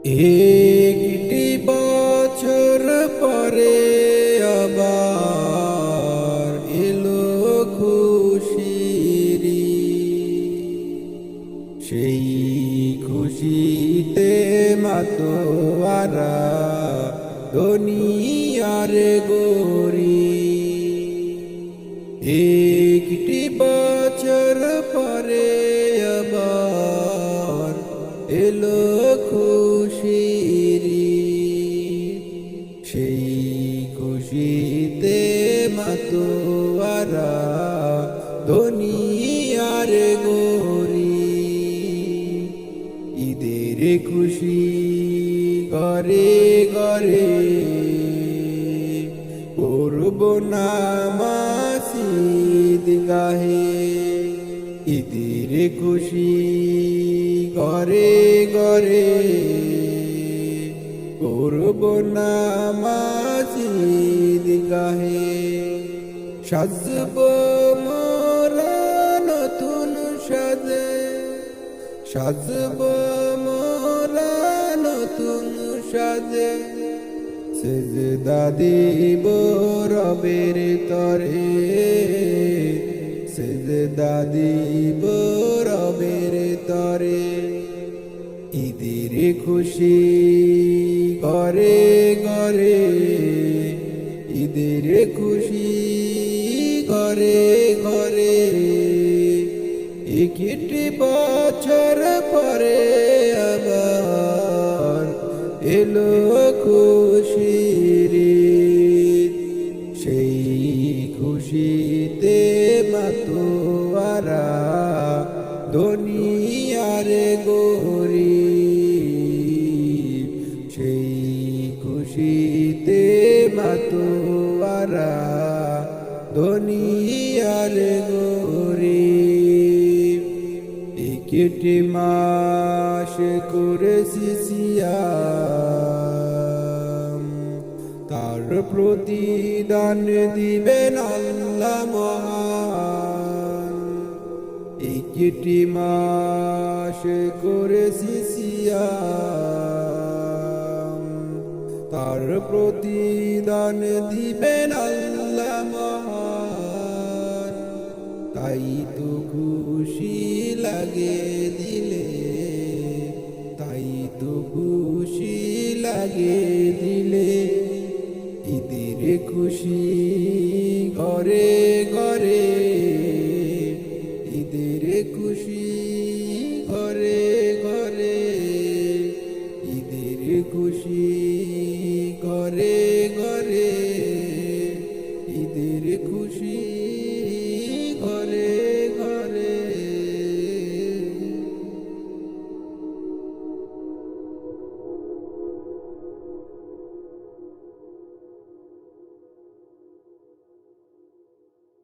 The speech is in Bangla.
একটি বছর পরে আবার এলো খুশির সেই খুশিতে মাতোয়ারা দুনিয়ার গরি। একটি বছর পরে আবার এলো খুশির সেই খুশিতে মাতোয়ারা দুনিয়ার গরি। ঈদের খুশি ঘরে ঘরে করব নামাজ ঈদগাহে। ঈদের খুশি ঘরে ঘরে করব নামাজ ঈদগাহে। সাজব মোরা নতুন সাজে, সাজব মোরা নতুন সাজে, সেজদা দিব রবের তরে, সেজদা দিব রবের তরে। ঈদের খুশি ঘরে ঘরে, ঈদের খুশি ঘরে ঘরে। একটি বছর পরে আবার এলো খুশির সেই খুশিতে মাতোয়ারা দুনিয়ার গরি। সেই খুশিতে মাতোয়ারা দুনিয়ার গরি। একটি মাস করেছি সিয়াম, তার প্রতিদান দিবেন আল্লাহ মহান। একটি মাস করেছি সিয়াম, তার প্রতিদান দিবেন আল্লাহ মহান। তাই তো খুশি লাগে দিলে, তাই তো খুশি লাগে দিলে। ঈদের খুশি ঘরে ঘরে, ঈদের খুশি ঘরে ঘরে, ঈদের খুশি